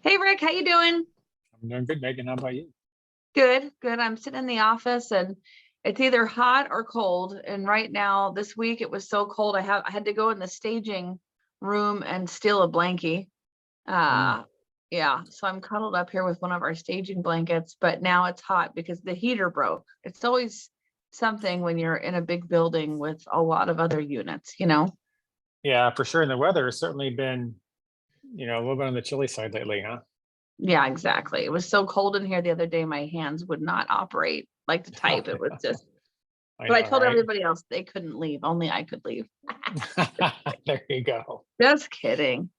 Hey Rick, how you doing? I'm doing good, Megan. How about you? Good, good. I'm sitting in the office and it's either hot or cold. And right now, this week it was so cold. I had to go in the staging room and steal a blankie. Mm. Uh yeah, so I'm cuddled up here with one of our staging blankets, but now it's hot because the heater broke. It's always something when you're in a big building with a lot of other units. Yeah, for sure. And the weather has certainly been, a little bit on the chilly side lately, huh? Yeah, exactly. It was so cold in here the other day, my hands would not operate like to type. It was just, I but I know, told right? everybody else they couldn't leave. Only I could leave. There you go. Just kidding.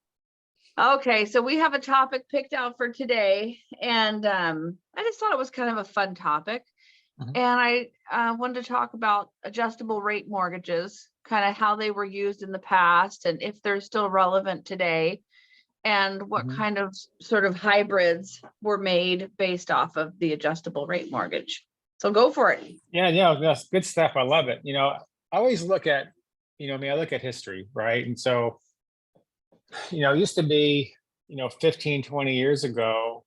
Okay, so we have a topic picked out for today, and I just thought it was kind of a fun topic. Mhm, And I wanted to talk about adjustable rate mortgages, kind of how they were used in the past, and if they're still relevant today, and what mhm. kind of sort of hybrids were made based off of the adjustable rate mortgage. So go for it. Yeah, yeah, that's good stuff. I love it. I always look at, I look at history, right? And so, it used to be, 15, 20 years ago,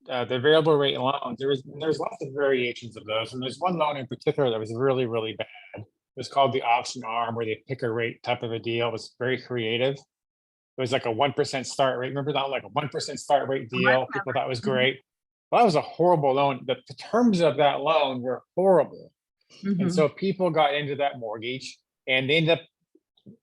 the variable rate loans, there's lots of variations of those. And there's one loan in particular that was really, really bad. It was called the option arm, where they pick a rate type of a deal. It was very creative. It was like a 1% start rate. Remember that? Like a 1% start rate I deal. People thought was remember. great. Well, that was a horrible loan. The terms of that loan were horrible. And Mhm. so people got into that mortgage and they ended up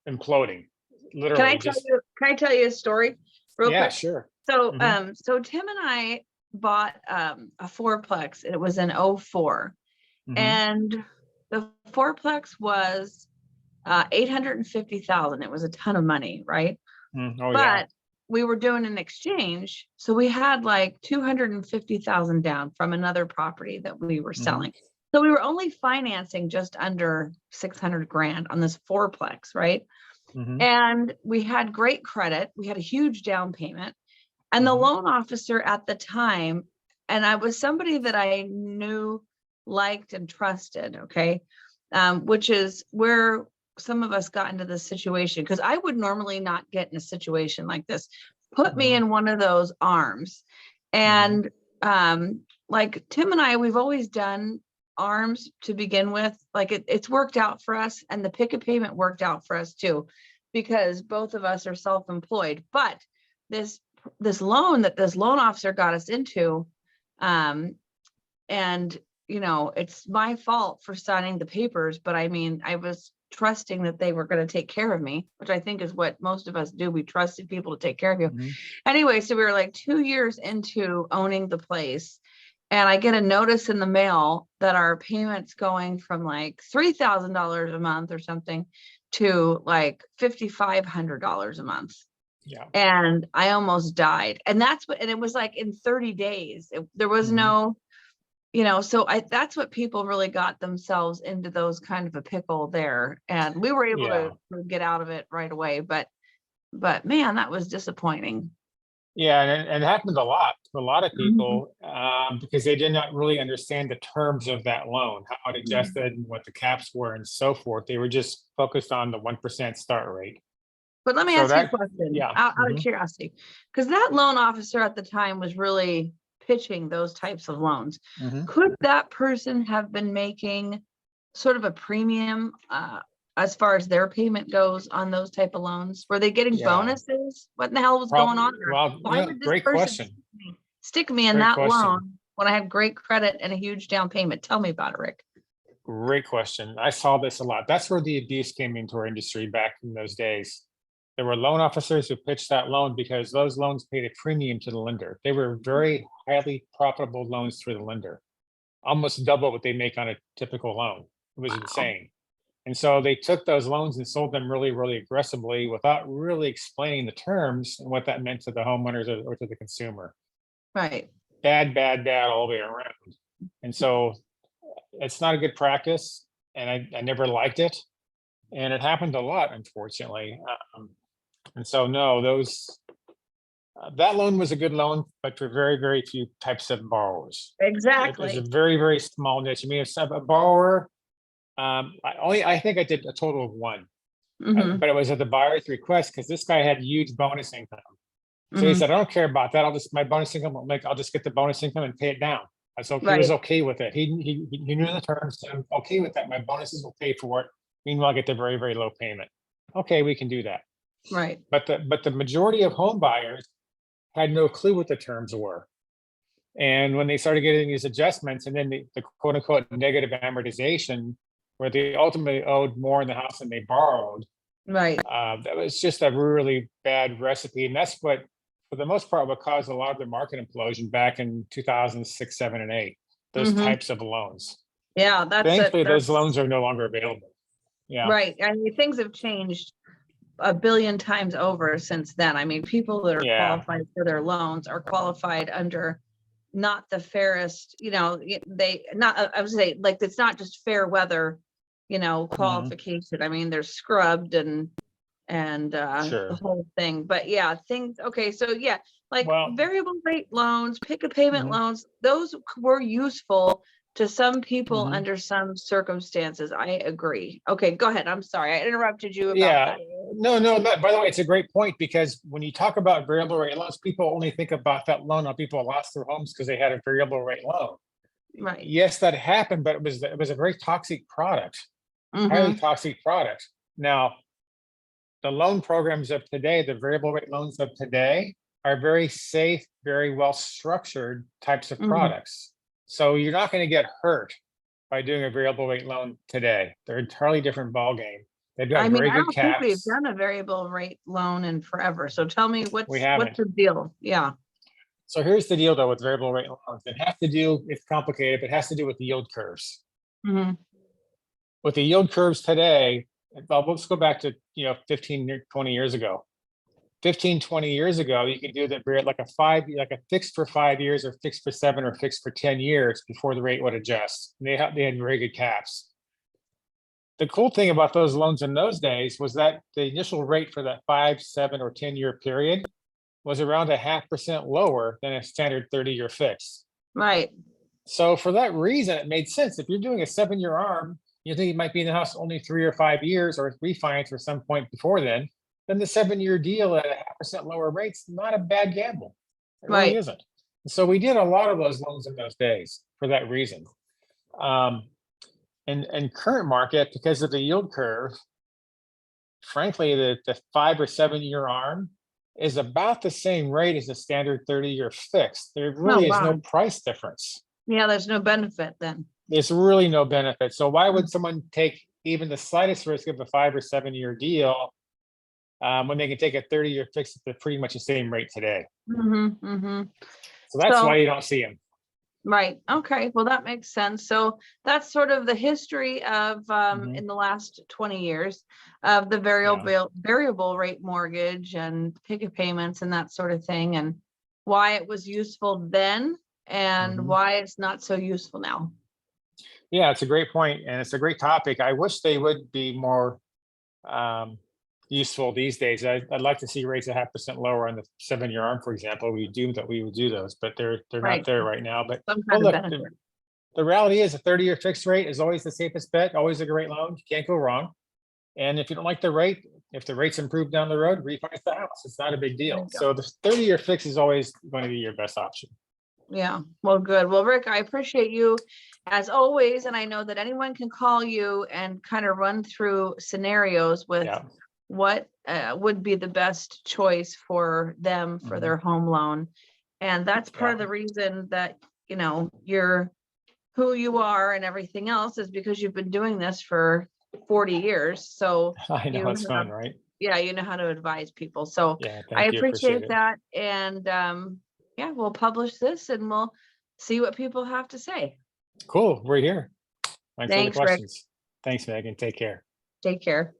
imploding, Can I literally. tell Just, you? Can I tell you a story real yeah, quick? sure. So, Hmm. so Tim and I bought a fourplex. It was in '04, Hmm. and the fourplex was 850,000. It was a ton of money, right? Oh, yeah. But we were doing an exchange, so we had like 250,000 down from another property that we were Hmm. selling. So we were only financing just under 600 grand on this fourplex, right? Hmm. And we had great credit. We had a huge down payment. And the Hmm. loan officer at the time, and I was somebody that I knew, liked, and trusted, okay, which is where some of us got into this situation because I would normally not get in a situation like this. Put me Hmm. in one of those arms. Hmm. And like Tim and I, we've always done arms to begin with. Like it's worked out for us, and the pick a payment worked out for us too, because both of us are self-employed. But this this loan that this loan officer got us into, um and it's my fault for signing the papers, but I mean, I was trusting that they were going to take care of me, which I think is what most of us do. We trusted people to take care of you. Hmm. Anyway, so we were like 2 years into owning the place, and I get a notice in the mail that our payments going from like $3,000 a month or something to like $5,500 a month. Yeah. And I almost died. And it was like in 30 days. There was Hmm. no, so that's what people really got themselves into, those kind of a pickle there. And we were able Yeah. to get out of it right away. But man, that was disappointing. Yeah, and it happens a lot to a lot of Mhm. people, because they did not really understand the terms of that loan, how it Mhm. adjusted and what the caps were and so forth. They were just focused on the 1% start rate. But let me So ask you a that, question yeah. out of Hmm. curiosity, because that loan officer at the time was really pitching those types of loans. Hmm. Could that person have been making sort of a premium as far as their payment goes on those type of loans? Were they getting Yeah. bonuses? What in the hell was going on there? Well, Why would this great person question. stick me in Great that question. loan when I had great credit and a huge down payment? Tell me about it, Rick. Great question. I saw this a lot. That's where the abuse came into our industry back in those days. There were loan officers who pitched that loan because those loans paid a premium to the lender. They were very highly profitable loans through the lender, almost double what they make on a typical loan. It was Wow. insane. And so they took those loans and sold them really, really aggressively without really explaining the terms and what that meant to the homeowners or to the consumer. Right. Bad, bad, bad all the way around. And so it's not a good practice. And I never liked it. And it happened a lot, unfortunately. And so, no, that loan was a good loan, but for very, very few types of borrowers. It is a Exactly. very, very small niche. I mean, if a borrower, I think I did a total of one, Hmm. but it was at the buyer's request because this guy had huge bonus income. So he Mhm. said, I don't care about that. My bonus income I'll just get the bonus income and pay it down. So he was Right, okay with it. He knew the terms, so I'm okay with that. My bonuses will pay for it. Meanwhile, I get the very, very low payment. Okay, we can do that. right. But the majority of home buyers had no clue what the terms were. And when they started getting these adjustments and then the quote unquote negative amortization, where they ultimately owed more in the house than they borrowed, Right. that was just a really bad recipe. And that's what, for the most part, what caused a lot of the market implosion back in 2006, 7, and 8, those Mhm. types of loans. Yeah, that's it. Thankfully, those That's loans are no longer available. Yeah. right. I mean, things have changed a billion times over since then. I mean, people that are Yeah. qualified for their loans are qualified under not the fairest, they not, I would say, like, it's not just fair weather, Mhm. qualification. I mean, they're scrubbed and the Sure. whole thing. But yeah, things, okay, so yeah, like Well, variable rate loans, pick a payment mhm, loans, those were useful to some people mhm. under some circumstances. I agree. Okay, go ahead. I'm sorry. I interrupted you about Yeah, that. no, by the way, it's a great point, because when you talk about variable rate loans, people only think about that loan on people who lost their homes because they had a variable rate loan. Right. Yes, that happened, but it was a very toxic product, highly Mm-hmm. toxic product. Now, the loan programs of today, the variable rate loans of today, are very safe, very well structured types of Mm-hmm. products. So you're not going to get hurt by doing a variable rate loan today. They're an entirely different ballgame. They've I got mean, very I good don't think we've caps. done a variable rate loan in forever. So tell me We what's haven't. the deal? Yeah. So here's the deal though with variable rate loans. It has to do, it's complicated, but it has to do with the yield curves. Mm-hmm. With the yield curves today, well, let's go back to 15, 20 years ago. 15, 20 years ago, you could do that like a fixed for 5 years, or fixed for 7, or fixed for 10 years before the rate would adjust. They had very good caps. The cool thing about those loans in those days was that the initial rate for that 5, 7, or 10-year period was around 0.5% lower than a standard 30-year fix. Right. So for that reason, it made sense. If you're doing a 7-year arm, you think you might be in the house only 3 or 5 years, or refinance for some point before then the 7-year deal at 0.5% lower rate's not a bad gamble. It really Right. isn't. So we did a lot of those loans in those days for that reason. Um, and current market, because of the yield curve, frankly, the 5 or 7-year arm is about the same rate as a standard 30-year fix. There Oh, really is no wow. price difference. Yeah, there's no benefit then. There's really no benefit. So why Mm. would someone take even the slightest risk of a 5 or 7-year deal when they can take a 30-year fix at pretty much the same rate today? Mm-hmm. Mm-hmm. So that's why So, you don't see them. right. Okay. Well, that makes sense. So that's sort of the history of Mhm. in the last 20 years of the Yeah. variable rate mortgage and picket payments and that sort of thing, and why it was useful then and Mhm. why it's not so useful now. Yeah, it's a great point, and it's a great topic. I wish they would be more um, useful these days. I'd like to see rates 0.5% lower on the 7-year arm, for example. We would do those, but they're not Right. there right now. But Some well, kind of look, benefit. the reality is a 30-year fixed rate is always the safest bet, always a great loan. You can't go wrong. And if you don't like the rate, if the rates improve down the road, refinance the house. It's not a big There deal. you go. So the 30-year fix is always going to be your best option. Yeah, well, good. Well, Rick, I appreciate you as always. And I know that anyone can call you and kind of run through scenarios with Yeah. what would be the best choice for them for Mhm. their home loan. And that's part Yeah. of the reason that, you're who you are and everything else is because you've been doing this for 40 years. So I know you it's have, fun, right? yeah, you know how to advise people. So Yeah. I Thank you. Appreciate appreciate it. that. And yeah, we'll publish this and we'll see what people have to say. Cool. We're here. Thanks for the Thanks, Rick. questions. Thanks, Megan. Take care. Take care.